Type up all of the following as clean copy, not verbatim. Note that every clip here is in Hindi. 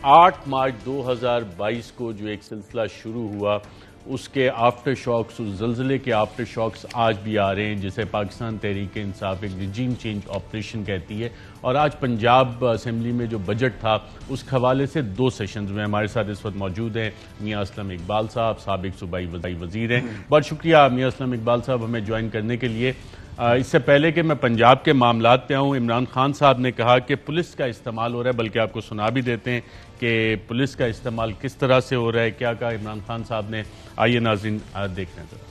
8 मार्च 2022 को जो एक सिलसिला शुरू हुआ उसके आफ्टर शॉक्स, उस जल्जले के आफ्टर शॉक्स आज भी आ रहे हैं, जिसे पाकिस्तान तहरीक इंसाफ एक रिजीम चेंज ऑपरेशन कहती है। और आज पंजाब असेंबली में जो बजट था उसके हवाले से 2 सेशंस में हमारे साथ इस वक्त मौजूद हैं मियां असलम इकबाल साहब, साबिक सूबाई वजीर हैं। बहुत शुक्रिया मियां असलम इकबाल साहब हमें ज्वाइन करने के लिए। इससे पहले कि मैं पंजाब के मामलात पे आऊँ, इमरान खान साहब ने कहा कि पुलिस का इस्तेमाल हो रहा है, बल्कि आपको सुना भी देते हैं कि पुलिस का इस्तेमाल किस तरह से हो रहा है। क्या कहा इमरान खान साहब ने, आइए नाज़रीन देखते हैं।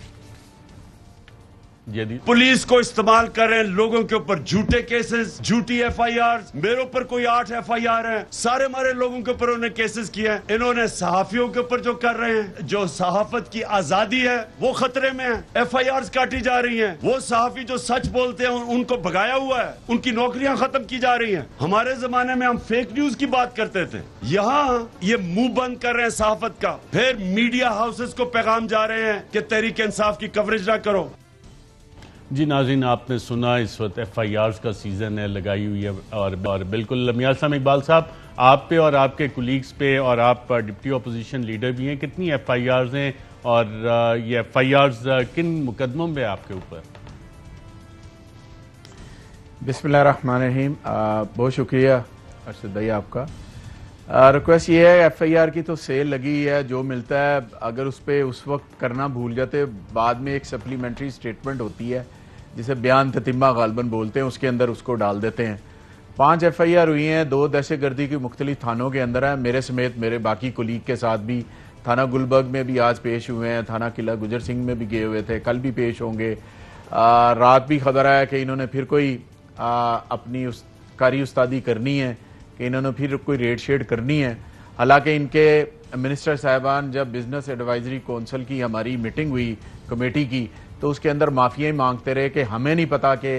पुलिस को इस्तेमाल कर रहे हैं लोगों के ऊपर झूठे केसेस, झूठी एफआईआर। मेरे ऊपर कोई 8 एफआईआर है, सारे हमारे लोगों के ऊपर उन्होंने केसेस किए हैं। इन्होंने सहाफियों के ऊपर जो कर रहे हैं, जो सहाफत की आजादी है वो खतरे में है। एफआईआर काटी जा रही हैं। वो सहाफी जो सच बोलते हैं उनको भगाया हुआ है, उनकी नौकरियां खत्म की जा रही हैं। हमारे जमाने में हम फेक न्यूज की बात करते थे, यहाँ ये मुंह बंद कर रहे हैं सहाफत का। फिर मीडिया हाउसेस को पैगाम जा रहे हैं कि तहरीक इंसाफ की कवरेज ना करो। जी नाज़रीन, आपने सुना, इस वक्त एफआईआर्स का सीज़न है, लगाई हुई है। और बिल्कुल मियां असलम इकबाल साहब, आप पे और आपके कुलीग्स पे, और आप डिप्टी अपोजिशन लीडर भी हैं, कितनी एफआईआर्स हैं और ये एफआईआर्स किन मुकदमों में आपके ऊपर? बिस्मिल्लाहिर्रहमानिर्रहीम। बहुत शुक्रिया अरशद भाई आपका। रिक्वेस्ट ये है, एफआईआर की तो सेल लगी है, जो मिलता है अगर उस पर उस वक्त करना भूल जाते, बाद में एक सप्लीमेंट्री स्टेटमेंट होती है जिसे बयान ततिम्मा गालबन बोलते हैं, उसके अंदर उसको डाल देते हैं। 5 एफआईआर हुई हैं, 2 दहशतगर्दी की मुख्तलिफ थानों के अंदर है, मेरे समेत मेरे बाकी कुलीग के साथ भी। थाना गुलबर्ग में भी आज पेश हुए हैं, थाना किला गुजर सिंह में भी गए हुए थे, कल भी पेश होंगे। रात भी खबर आया कि इन्होंने फिर कोई अपनी कारी उस्तादी करनी है, कि इन्होंने फिर कोई रेड शेड करनी है। हालांकि इनके मिनिस्टर साहबान, जब बिजनेस एडवाइजरी काउंसिल की हमारी मीटिंग हुई कमेटी की, तो उसके अंदर माफिया ही मांगते रहे कि हमें नहीं पता कि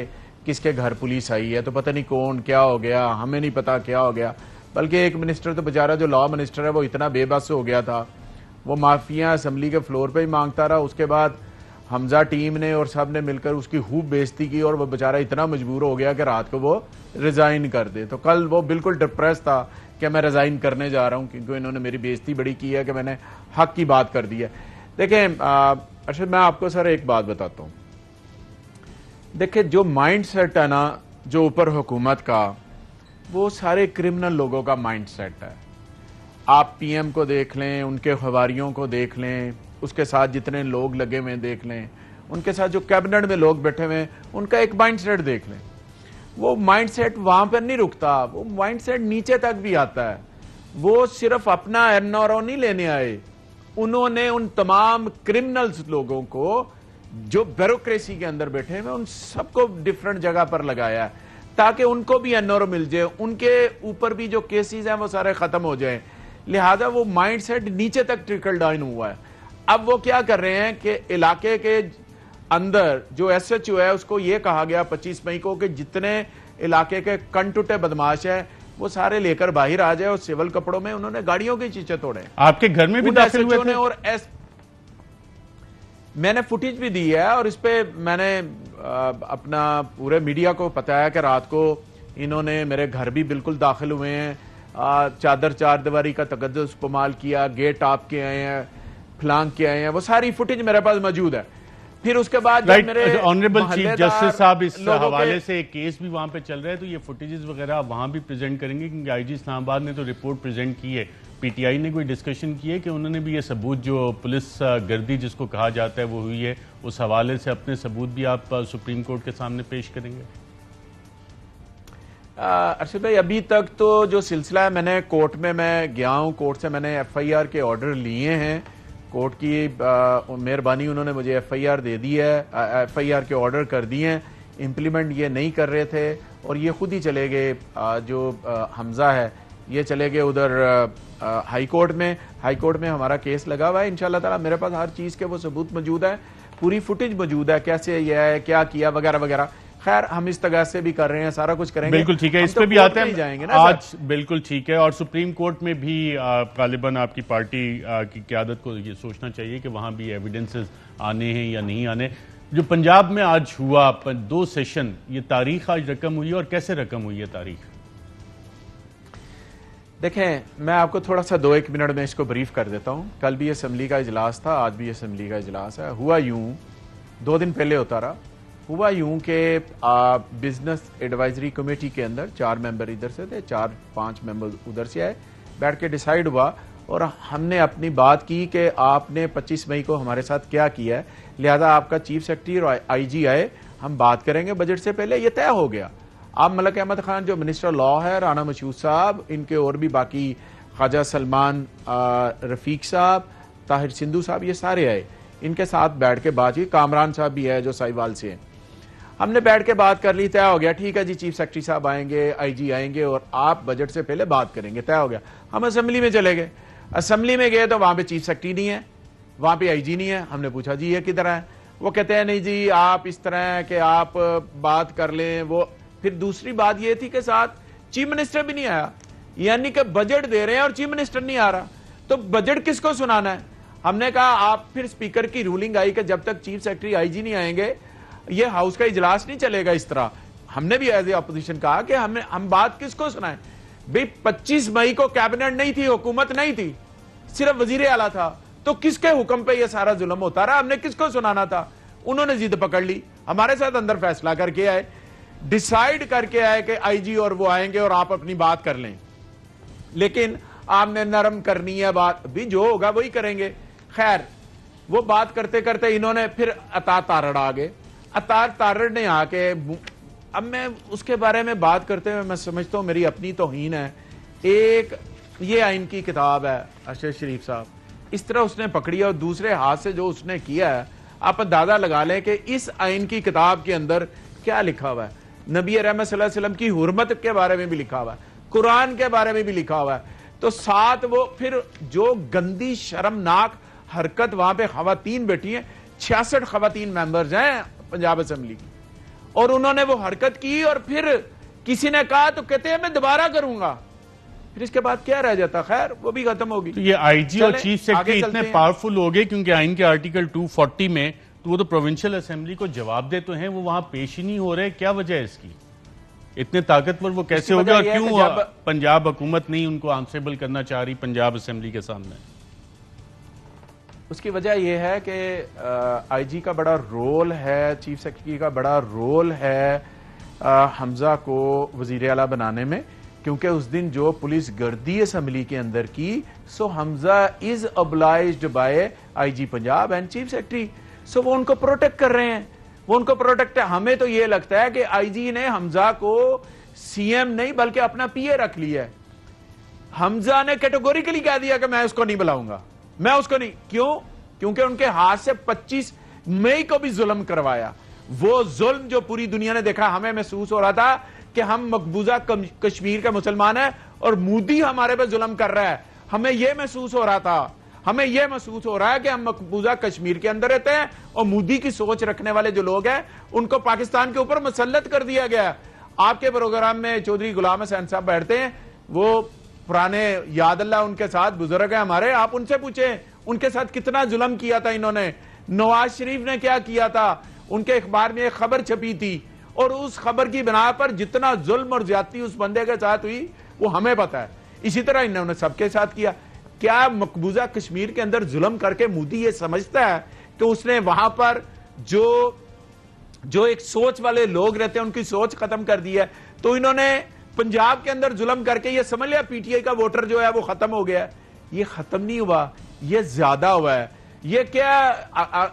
किसके घर पुलिस आई है, तो पता नहीं कौन क्या हो गया, हमें नहीं पता क्या हो गया। बल्कि एक मिनिस्टर तो बेचारा जो लॉ मिनिस्टर है वो इतना बेबस हो गया था, वो माफिया असम्बली के फ्लोर पर ही मांगता रहा। उसके बाद हमजा टीम ने और सब ने मिलकर उसकी खूब बेइज्जती की और वो बेचारा इतना मजबूर हो गया कि रात को वो रिजाइन कर दे। तो कल वो बिल्कुल डिप्रेस था कि मैं रिजाइन करने जा रहा हूं, क्योंकि इन्होंने मेरी बेइज्जती बड़ी की है कि मैंने हक की बात कर दी है। देखें अर्शद, मैं आपको सर एक बात बताता हूं। देखिए, जो माइंड सेट है ना जो ऊपर हुकूमत का, वो सारे क्रिमिनल लोगों का माइंड सेट है। आप पीएम को देख लें, उनके खवारियों को देख लें, उसके साथ जितने लोग लगे हुए देख लें, उनके साथ जो कैबिनेट में लोग बैठे हुए हैं, उनका एक माइंड सेट देख लें। वो माइंड सेट वहां पर नहीं रुकता, वो माइंड सेट नीचे तक भी आता है। वो सिर्फ अपना एनआरओ नहीं लेने आए, उन्होंने उन तमाम क्रिमिनल्स लोगों को जो ब्यूरोक्रेसी के अंदर बैठे हुए, उन सबको डिफरेंट जगह पर लगाया है ताकि उनको भी एनआरओ मिल जाए, उनके ऊपर भी जो केसेस हैं वो सारे खत्म हो जाए। लिहाजा वो माइंड सेट नीचे तक ट्रिकल डाउन हुआ है। अब वो क्या कर रहे हैं कि इलाके के अंदर जो एसएचओ है उसको ये कहा गया 25 मई को कि जितने इलाके के कनटुटे बदमाश है वो सारे लेकर बाहर आ जाए, और सिविल कपड़ों में उन्होंने गाड़ियों के शीशे तोड़े। आपके घर में भी दाखिल हुए थे? और मैंने फुटेज भी दी है, और इस पे मैंने अपना पूरे मीडिया को बताया कि रात को इन्होंने मेरे घर भी बिल्कुल दाखिल हुए हैं, चादर चार दीवारी का तकद्दुस इस्तेमाल किया, गेट आप के आए हैं, फ्लांग के आए हैं, वो सारी फुटेज मेरे पास मौजूद है। फिर उसके बाद मेरे ऑनरेबल चीफ जस्टिस साहब इस हवाले से एक केस भी वहां पे चल रहा है, तो ये फुटेजेस वगैरह वहां भी प्रेजेंट करेंगे, क्योंकि आईजी इस्लामाबाद ने तो रिपोर्ट प्रेजेंट की है। पीटीआई ने कोई डिस्कशन की है कि उन्होंने भी ये सबूत, जो पुलिस गर्दी जिसको कहा जाता है वो हुई है, उस हवाले से अपने सबूत भी आप सुप्रीम कोर्ट के सामने पेश करेंगे? अर्शद भाई, अभी तक तो जो सिलसिला है, मैंने कोर्ट में मैं गया हूं, कोर्ट से मैंने एफआईआर के ऑर्डर लिए हैं, कोर्ट की मेहरबानी, उन्होंने मुझे एफआईआर दे दी है, एफआईआर के ऑर्डर कर दिए हैं। इम्प्लीमेंट ये नहीं कर रहे थे और ये खुद ही चले गए, जो हमजा है ये चले गए उधर हाई कोर्ट में। हाई कोर्ट में हमारा केस लगा हुआ है, इंशाल्लाह ताला मेरे पास हर चीज़ के वो सबूत मौजूद है, पूरी फुटेज मौजूद है, कैसे यह है, क्या किया वगैरह वगैरह। खैर, हम इस तरह से भी कर रहे हैं, सारा कुछ करेंगे। बिल्कुल ठीक है, इस पे भी आते हैं जाएंगे ना आज। बिल्कुल ठीक है। और सुप्रीम कोर्ट में भी गालिबन आपकी पार्टी की क़यादत को ये सोचना चाहिए कि वहां भी एविडेंसेस आने हैं या नहीं आने। जो पंजाब में आज हुआ 2 सेशन, ये तारीख आज रकम हुई और कैसे रकम हुई है तारीख? देखें, मैं आपको थोड़ा सा 2-1 मिनट में इसको ब्रीफ कर देता हूं। कल भी असेंबली का इजलास था, आज भी असेंबली का इजलास है। हुआ यूं, 2 दिन पहले होता रहा। हुआ यूं कि बिजनेस एडवाइजरी कमेटी के अंदर 4 मेंबर इधर से थे, 4-5 मेंबर उधर से आए। बैठ के डिसाइड हुआ और हमने अपनी बात की कि आपने 25 मई को हमारे साथ क्या किया है, लिहाजा आपका चीफ सेक्रेटरी और आईजी आए, हम बात करेंगे बजट से पहले। ये तय हो गया। आप मलक अहमद खान जो मिनिस्टर लॉ है, राना मशहूद साहब, इनके और भी बाकी ख्वाजा सलमान रफीक साहब, ताहिर सिंधु साहब, ये सारे आए। इनके साथ बैठ के बात की। कामरान साहब भी है जो साहिवाल से हैं। हमने बैठ के बात कर ली, तय हो गया। ठीक है जी, चीफ सेक्रेटरी साहब आएंगे, आईजी आएंगे और आप बजट से पहले बात करेंगे। तय हो गया। हम असेंबली में चले गए। असेंबली में गए तो वहां पे चीफ सेक्रेटरी नहीं है, वहां पे आईजी नहीं है। हमने पूछा जी ये किधर है? वो कहते हैं नहीं जी, आप इस तरह है कि आप बात कर लें। वो फिर दूसरी बात ये थी कि साथ चीफ मिनिस्टर भी नहीं आया, यानी कि बजट दे रहे हैं और चीफ मिनिस्टर नहीं आ रहा, तो बजट किसको सुनाना है? हमने कहा आप फिर स्पीकर की रूलिंग आई कि जब तक चीफ सेक्रेटरी आईजी नहीं आएंगे ये हाउस का इजलास नहीं चलेगा इस तरह। हमने भी एज ए अपोजिशन कहा कि हम बात किसको सुनाएं भाई? 25 मई को कैबिनेट नहीं थी, हुकूमत नहीं थी, सिर्फ वजीर आला था, तो किसके हुक्म पे ये सारा जुल्म होता रहा? हमने किसको सुनाना था? उन्होंने जिद पकड़ ली, हमारे साथ अंदर फैसला करके आए, डिसाइड करके आए कि आईजी और वो आएंगे और आप अपनी बात कर लें, लेकिन आपने नरम करनी है बात, भी जो होगा वही करेंगे। खैर, वो बात करते करते इन्होंने फिर अता तारड़ आ गए। अता तारड़ ने आके, अब मैं उसके बारे में बात करते हुए मैं समझता हूं मेरी अपनी तौहीन है। एक ये आइन की किताब है, अरशद शरीफ साहब, इस तरह उसने पकड़ी और दूसरे हाथ से जो उसने किया है, आप अंदाजा लगा लें कि इस आइन की किताब के अंदर क्या लिखा हुआ है। नबी रहमत सल्लल्लाहु अलैहि वसल्लम की हुर्मत के बारे में भी लिखा हुआ है, कुरान के बारे में भी लिखा हुआ है। तो साथ वो फिर जो गंदी शर्मनाक हरकत वहां पे खवातीन बैठी हैं, 66 खवातीन मेंबर्स हैं पंजाब असेंबली की, और उन्होंने वो हरकत की और फिर किसी ने कहा तो कहते हैं मैं दोबारा करूंगा। फिर इसके बाद क्या रह जाता? खैर वो भी खत्म होगी। तो ये आईजी और चीफ सेक्रेटरी इतने पावरफुल हो गए क्योंकि आइन के आर्टिकल 240 में तो वो तो प्रोविंशियल असेंबली को जवाब दे तो हैं, वो वहां पेश ही नहीं हो रहे। क्या वजह है इसकी? इतने ताकतवर वो कैसे हो गए और क्यों पंजाब हुकूमत नहीं उनको आंसरेबल करना चाह रही पंजाब असेंबली के सामने? उसकी वजह यह है कि आईजी का बड़ा रोल है, चीफ सेक्रेटरी का बड़ा रोल है हमजा को वजीर आला बनाने में, क्योंकि उस दिन जो पुलिस गर्दी असेंबली के अंदर की, so Hamza is obliged by IG Punjab and chief secretary, so वो उनको प्रोटेक्ट कर रहे हैं, वो उनको प्रोटेक्ट है। हमें तो ये लगता है कि आईजी ने हमजा को सीएम नहीं बल्कि अपना पीए रख लिया है। हमजा ने कैटेगोरिकली कह दिया कि मैं उसको नहीं बुलाऊंगा, मैं उसको नहीं। क्यों? क्योंकि उनके हाथ से 25 मई को भी जुल्म करवाया। वो जुल्म जो पूरी दुनिया ने देखा, हमें महसूस हो रहा था कि हम मकबूजा कश्मीर के मुसलमान हैं और मोदी हमारे पे जुल्म कर रहा है। हमें यह महसूस हो रहा था, हमें यह महसूस हो रहा है कि हम मकबूजा कश्मीर के अंदर रहते हैं और मोदी की सोच रखने वाले जो लोग हैं उनको पाकिस्तान के ऊपर मुसल्लत कर दिया गया। आपके प्रोग्राम में चौधरी गुलाम हसैन साहब बैठते हैं, वो पुराने याद अल्लाह उनके साथ बुजुर्ग है हमारे, आप उनसे पूछे उनके साथ कितना जुल्म किया था इन्होंने। नवाज शरीफ ने क्या किया था? उनके अखबार में एक खबर छपी थी और उस खबर की बिना पर जितना जुल्म और ज्यादती उस बंदे के साथ हुई वो हमें पता है। इसी तरह इन्होंने सबके साथ किया। क्या मकबूजा कश्मीर के अंदर जुल्म करके मोदी ये समझता है कि उसने वहां पर जो एक सोच वाले लोग रहते हैं उनकी सोच खत्म कर दी है? तो इन्होंने पंजाब के अंदर जुल्म करके ये समझ लिया पीटीआई का वोटर जो है वो खत्म हो गया। ये खत्म नहीं हुआ, ये ज्यादा हुआ है। ये क्या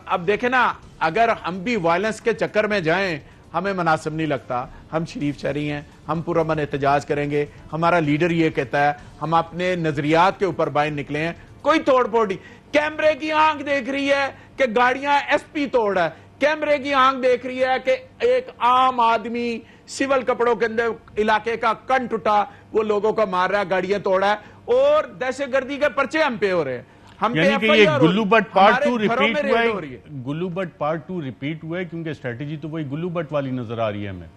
अब देखे ना, अगर हम भी वायलेंस के चक्कर में जाएं हमें मुनासिब नहीं लगता। हम शरीफ शहरी हैं, हम पुरअमन एहतजाज करेंगे, हमारा लीडर ये कहता है, हम अपने नजरियात के ऊपर बाहर निकले हैं, कोई तोड़ फोड़ नहीं। कैमरे की आंख देख रही है कि गाड़ियां एसपी तोड़ है, कैमरे की आंख देख रही है कि एक आम आदमी सिविल कपड़ों के अंदर इलाके का कन टूटा, वो लोगों को मार रहा है, गाड़ियां तोड़ा है और दहशतगर्दी के पर्चे हम पे हो रहे हैं। यानी कि ये गुल्लू बट पार्ट 2 रिपीट हुआ है। गुल्लू बट पार्ट 2 रिपीट हुआ है क्योंकि स्ट्रेटेजी तो वही गुल्लू बट वाली नजर आ रही है हमें।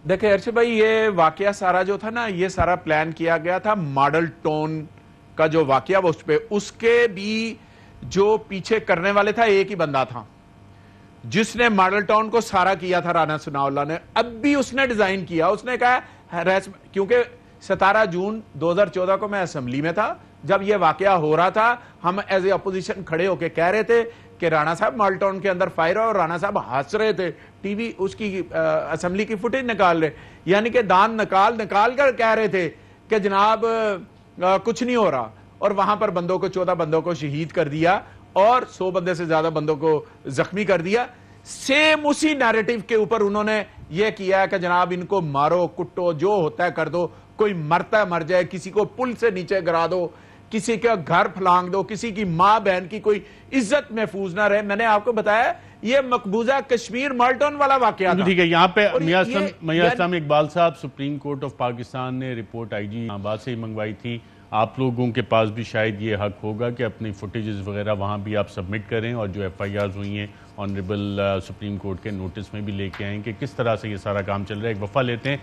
देखिए अर्शद भाई, ये वाकया सारा जो था ना, ये सारा प्लान किया गया था। मॉडल टाउन का जो वाकया वो उस पे, उसके भी जो पीछे करने वाले था एक ही बंदा था जिसने मॉडल टाउन को सारा किया था, राना सनाउल्लाह ने। अब भी उसने डिजाइन किया, उसने कहा क्योंकि 17 जून 2014 को मैं असेंबली में था, जब यह वाकया हो रहा था। हम एज ए अपोजिशन खड़े होकर कह रहे थे कि राणा साहब माल्टाउन के अंदर फायर है, और राणा साहब हंस रहे थे, टीवी उसकी असेंबली की फुटेज निकाल रहे, यानी कि दांत निकाल कर कह रहे थे कि जनाब कुछ नहीं हो रहा। और वहां पर 14 बंदों को शहीद कर दिया और 100 बंदे से ज्यादा बंदों को जख्मी कर दिया। सेम उसी नैरेटिव के ऊपर उन्होंने यह किया है कि जनाब इनको मारो कुटो, जो होता है कर दो, कोई मरता है मर जाए, किसी को पुल से नीचे गिरा दो, किसी का घर फलांग दो, किसी की मां बहन की कोई इज्जत महफूज ना रहे। मैंने आपको बताया ये मकबूजा कश्मीर माल्टाउन वाला वाकया था। ठीक है, यहाँ पे मियां इकबाल साहब, सुप्रीम कोर्ट ऑफ पाकिस्तान ने रिपोर्ट आईजी आबाद से ही मंगवाई थी। आप लोगों के पास भी शायद ये हक होगा कि अपनी फुटेजेस वगैरह वहाँ भी आप सबमिट करें, और जो FIRs हुई हैं ऑनरेबल सुप्रीम कोर्ट के नोटिस में भी लेके आएँ कि किस तरह से ये सारा काम चल रहा है। एक वफ़ा लेते हैं।